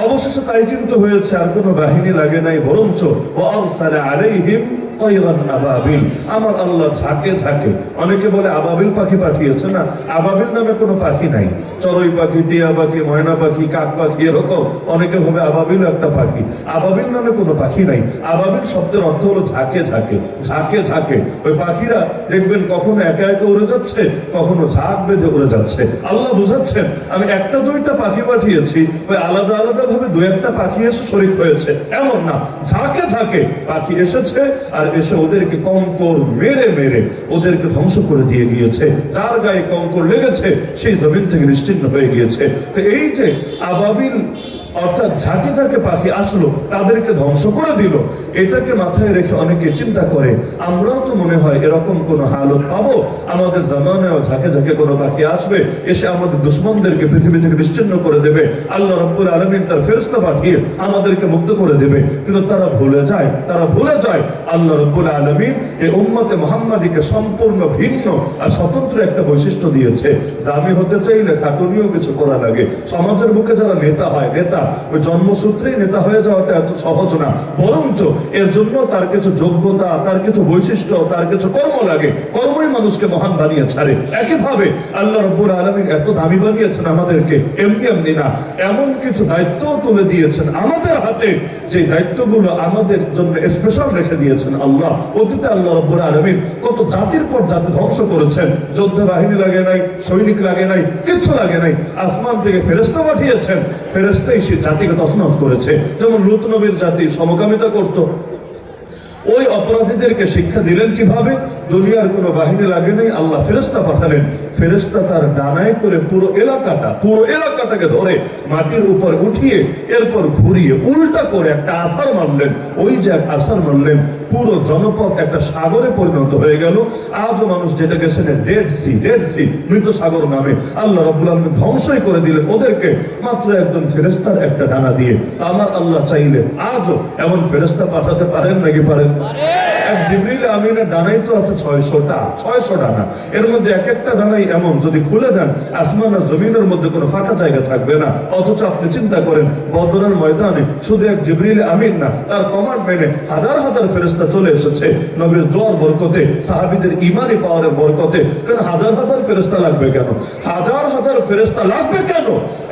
অবশেষে তাই কিন্তু হয়েছে, আর কোনো বাহিনী লাগে নাই, বরঞ্চ ওয়ারসালা আলাইহিম তায়রান আবাবিল, আমার আল্লাহ ঝাঁকে ঝাঁকে, অনেকে বলে আবাবিল পাখি পাঠিয়েছে, না, আবাবিল নামে কোনো পাখি নাই। চড়ুই পাখি, টিয়া পাখি, ময়না পাখি, কাক পাখি, এরকম অনেকে ভাবে আবাবিল একটা পাখি। আবাবিল নামে কোনো পাখি নাই। আবাবিল শব্দের অর্থ হলো ঝাঁকে ঝাঁকে, ঝাঁকে ঝাঁকে। ওই পাখিরা দেখবেন কখনো একা একা উড়ে যাচ্ছে, কখনো ঝাঁক বেঁধে উড়ে যাচ্ছে। আল্লাহ বুঝাচ্ছেন আমি একটা দুইটা পাখি পাঠিয়েছি, ওই আলাদা আলাদা ভাবে দু একটা পাখি এসে শরীক হয়েছে এমন না, ঝাঁকে ঝাঁকে পাখি এসেছে, আর এসে ওদেরকে কঙ্কর মেরে মেরে ওদেরকে ধ্বংস করে দিয়ে গিয়েছে। যার গায়ে কঙ্কর লেগেছে সেই জমিন থেকে নিশ্চিহ্ন হয়ে গিয়েছে। তো এই যে আবাবিল অর্থাৎ ঝাঁকে ঝাঁকে পাখি আসলো, তাদেরকে ধ্বংস করে দিল, এটাকে মাথায় রেখে অনেকে চিন্তা করে আমরাও তো মনে হয় এরকম কোন হালত পাবো, আমাদের জামানায়ও ঝাঁকে ঝাঁকে কোনো পাখি আসবে, এসে আমাদের দুশমনদেরকে পৃথিবী থেকে নিশ্চিহ্ন করে দেবে, আল্লাহ রাব্বুল আলামিন তার ফেরেশতা পাঠিয়ে আমাদেরকে মুক্ত করে দেবে। কিন্তু তারা ভুলে যায় আল্লাহ রাব্বুল আলামিন এই উম্মতে মুহাম্মাদীকে সম্পূর্ণ ভিন্ন আর স্বতন্ত্র একটা বৈশিষ্ট্য দিয়েছে। দামি হতে চাইলে খাটুনিও কিছু করা লাগে। সমাজের বুকে যারা নেতা হয়, নেতা ওই জন্মসূত্রেই নেতা হয়ে যাওয়াটা এত সহজ না, বরঞ্চ এর জন্য তার কিছু যোগ্যতা, তার কিছু বৈশিষ্ট্য, তার কিছু কর্ম লাগে। কর্মই মানুষকে মহান বানিয়ে ছাড়ে। একইভাবে আল্লাহ রাব্বুল আলামিন এত দামি বানিয়েছেন আমাদেরকে, এমনি এমনি না, এমন কিছু দায়িত্ব তুলে দিয়েছেন আমাদের হাতে, যে দায়িত্বগুলো আমাদের জন্য স্পেশাল রেখে দিয়েছেন আল্লাহ। অতীতে আল্লাহ রাব্বুল আলামিন কত জাতির পর জাতি ধ্বংস করেছেন, যোদ্ধা বাহিনী লাগে নাই, সৈনিক লাগে নাই, কিচ্ছু লাগে নাই, আসমান থেকে ফেরেশতা পাঠিয়েছেন, ফেরেশতাই সে জাতিকে তছনছ করেছে। যেমন লূত নবীর জাতি সমকামিতা করত, ওই অপরাধীদেরকে শিক্ষা দিলেন কিভাবে? দুনিয়ার কোনো বাহিনী লাগে নাই, আল্লাহ ফেরেশতা পাঠালেন, ফেরেশতা তার ডানায় করে পুরো এলাকাটাকে ধরে মাটির উপর উঠিয়ে এরপর ঘুরিয়ে উল্টা করে একটা আছাড় মারলেন। ওই যে এক আছাড় মারলেন, পুরো জনপদ একটা সাগরে পরিণত হয়ে গেল। আজও মানুষ যেটা গেছেন ডেড সি, মৃত সাগর নামে। আল্লাহ রাব্বুল আলামিন ধ্বংসই করে দিলেন ওদেরকে মাত্র একজন ফেরেশতার একটা ডানা দিয়ে। আমার আল্লাহ চাইলে আজও এমন ফেরেশতা পাঠাতে পারেন নাকি পারেন? এক জিবরিল আমিনের ডানাই তো আছে 600 ডানা। এর মধ্যে এক একটা ডানাই এমন, যদি খুলে দেন আসমান আর জমিনের মধ্যে কোনো ফাঁকা জায়গা থাকবে না। অথচ আপনি চিন্তা করেন বদরের ময়দানে শুধু এক জিবরিল আমিন না, তার কমান্ড মেনে হাজার হাজার ফেরেশতা চলে এসেছে নবীর দোয়ার বরকতে, সাহাবীদের ঈমানি পাওয়ারের বরকতে। কারণ হাজার হাজার ফেরেশতা লাগবে কেন? হাজার হাজার ফেরেশতা লাগবে কেন?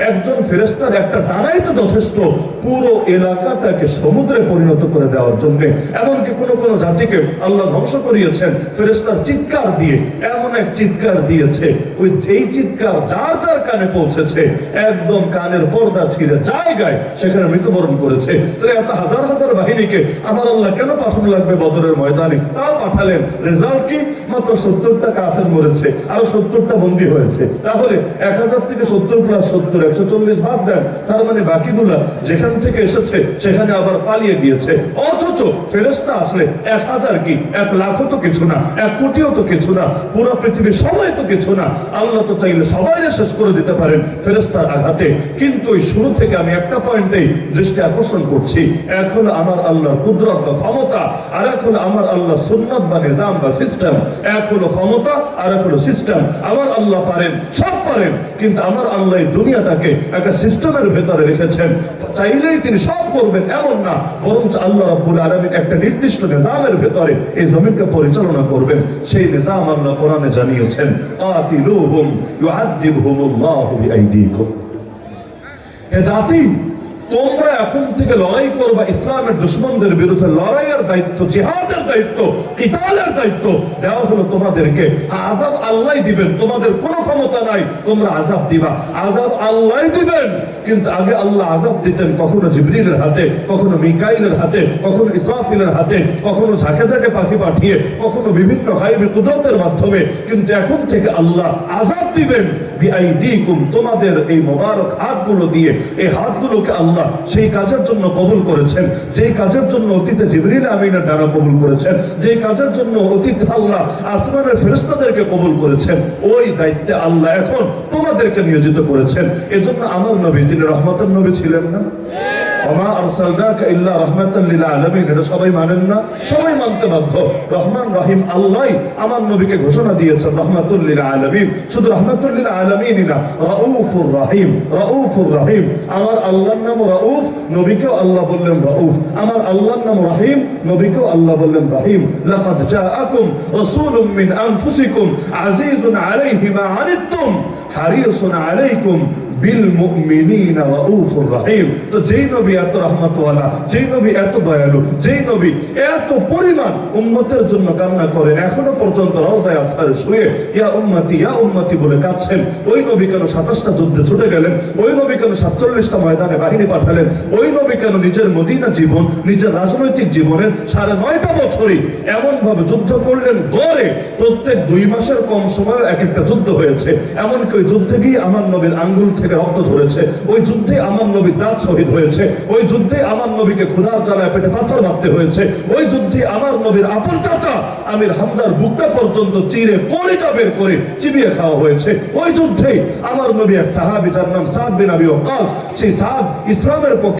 একজন ফেরেশতার একটা ডানাই তো যথেষ্ট পুরো এলাকাটাকে সমুদ্রে পরিণত করে দেওয়ার জন্য। এমনকি কোন জাতিকে আল্লাহ ধ্বংস করিয়েছেন ফেরেশতার চিৎকার দিয়ে, এমন এক চিৎকার দিয়েছে, ওই এই চিৎকার যার যার কানে পৌঁছেছে একদম কানের পর্দা ছিঁড়ে জায়গায় সেখানে মৃত্যুবরণ করেছে। তো এত হাজার হাজার বাহিনীকে আমার আল্লাহ কেন পাঠানো লাগবে বদরের ময়দানে? তা পাঠালেন, রেজাল্ট কি? মাত্র 70টা কাফের মরেছে, আরো 70টা বন্দী হয়েছে। তাহলে 1000 থেকে 70 প্লাস 70 140 ভাগ দেন, তার মানে বাকিগুলা যেখান থেকে এসেছে সেখানে আবার পালিয়ে গিয়েছে। অথচ ফেরেশতা আসলে 1000 কি 1 লাখও তো কিছু না, 1 কোটিও তো কিছু না, পুরো পৃথিবীর সবাই তো কিছু না। আল্লাহ তো চাইলে সবাই শেষ করে দিতে পারেন ফেরেশতার আঘাতে। কিন্তু এই শুরু থেকে আমি একটা পয়েন্টেই দৃষ্টি আকর্ষণ করছি, এক হলো আমার আল্লাহর কুদরত বা ক্ষমতা, আর এক হলো আমার আল্লাহ সুন্নাত বা নিজাম বা সিস্টেম। এক হলো ক্ষমতা আর এক হলো সিস্টেম। আমার আল্লাহ পারেন, সব পারেন, কিন্তু আমার আল্লাহ এই দুনিয়াটাকে একটা সিস্টেমের ভেতরে রেখেছেন। চাইলেই তিনি সব করবেন এমন না, বরঞ্চ আল্লাহ রাব্বুল আলামিন একটা নির্দিষ্ট নিজামের ভেতরে এই জমিনকে পরিচালনা করবেন। সেই নিজাম আল্লাহ কোরআনে জানিয়েছেন, কাতিলুহুম ইউআযিবহুমুল্লাহু বিআইদিকুম। হে জাতি, তোমরা এখন থেকে লড়াই করবা ইসলামের দুশমনদের বিরুদ্ধে। লড়াইয়ের দায়িত্ব, জিহাদের দায়িত্ব, কিতালের দায়িত্ব দেওয়া হলো তোমাদেরকে। আযাব আল্লাহ দিবেন, তোমাদের কোনো ক্ষমতা নাই তোমরা আযাব দিবা, আযাব আল্লাহ দিবেন। কিন্তু আগে আল্লাহ আযাব দিতেন কখনো জিবরিলের হাতে, কখনো মিকাইলের হাতে, কখনো ইসরাফিলের হাতে, কখনো ঝাঁকে ঝাঁকে পাখি পাঠিয়ে, কখনো বিভিন্ন গায়বী কুদরতের মাধ্যমে। কিন্তু এখন থেকে আল্লাহ আযাব দিবেন বিআইদিকুম, তোমাদের এই মোবারক হাতগুলো দিয়ে। এই হাতগুলোকে আল্লাহ সেই কাজের জন্য কবুল করেছেন যেই কাজের জন্য অতীতে জিবরিল আমিনের দ্বারা কবুল করেছেন, যেই কাজের জন্য অতীতে আল্লাহ আসমানের ফেরেশতাদেরকে কবুল করেছেন। ওই দায়িত্বে আল্লাহ এখন তোমাদেরকে নিয়োজিত করেছেন। এজন্য আমার নবী, তিনি রহমতের নবী ছিলেন না? ওমা আরসালনাকা ইল্লা রাহমাতাল লিল আলামিন, এটা সবাই মানেন না? সবাই মানতে বাধ্য। রহমান রহিম আল্লাহ আমার নবীকে ঘোষণা দিয়েছেন রহমাতুল লিল আলামিন। শুধু রহমাতুল লিল আলামিনই না, রাউফুর রহিম, রাউফুর রহিম। আমার আল্লাহর নাম রাউফ, নবীকেও আল্লাহ বললেন রাউফ। আমার আল্লাহর নাম রহিম, নবীকেও আল্লাহ বললেন রহিম। লাকাদ জাআকুম রাসূলুম মিন আনফুসিকুম আজিজুন আলাইহি মা আনিতুম হারিসুন আলাইকুম বিল মুমিনিনা রাউফুর রহিম। তো যেই নবী এত রহমতওয়ালা, যেই নবী এত দয়ালু, যেই নবী এত পরিমাণ উম্মতের জন্য কান্না করেন, এখনো পর্যন্ত রওজায়ে আতহারে শুয়ে ইয়া উম্মতি বলে কাঁদছেন, ওই নবী কেন 27টা যুদ্ধে ছুটে গেলেন? ওই নবী কেন 47টা ময়দানে বাহিনী পাঠালেন? ওই নবী কেন নিজের মদিনা জীবন, নিজের রাজনৈতিক জীবনের 9.5 বছরই এমন ভাবে যুদ্ধ করলেন গড়ে প্রত্যেক 2 মাসের কম সময়ে এক একটা যুদ্ধ হয়েছে। এমনকি ওই যুদ্ধে গিয়ে আমার নবীর আঙ্গুল থেকে রক্ত ঝরেছে, ওই যুদ্ধে আমার নবীর দাঁত শহীদ হয়েছে, ওই যুদ্ধে আমার নবীকে ক্ষুধার জ্বালায় পেটে পাথর ভাবতে হয়েছে, ওই যুদ্ধে আমার নবীর আপন চাচা আমির হামজার বুকটা পর্যন্ত চিরে কলিজা বের করে চিবিয়ে খাওয়া হয়েছে। ওই যুদ্ধে আমার নবী এক সাহাবী যার নাম সাদ বিন আবি ওয়াক্কাস, সেই সাদ ইসলামের পক্ষে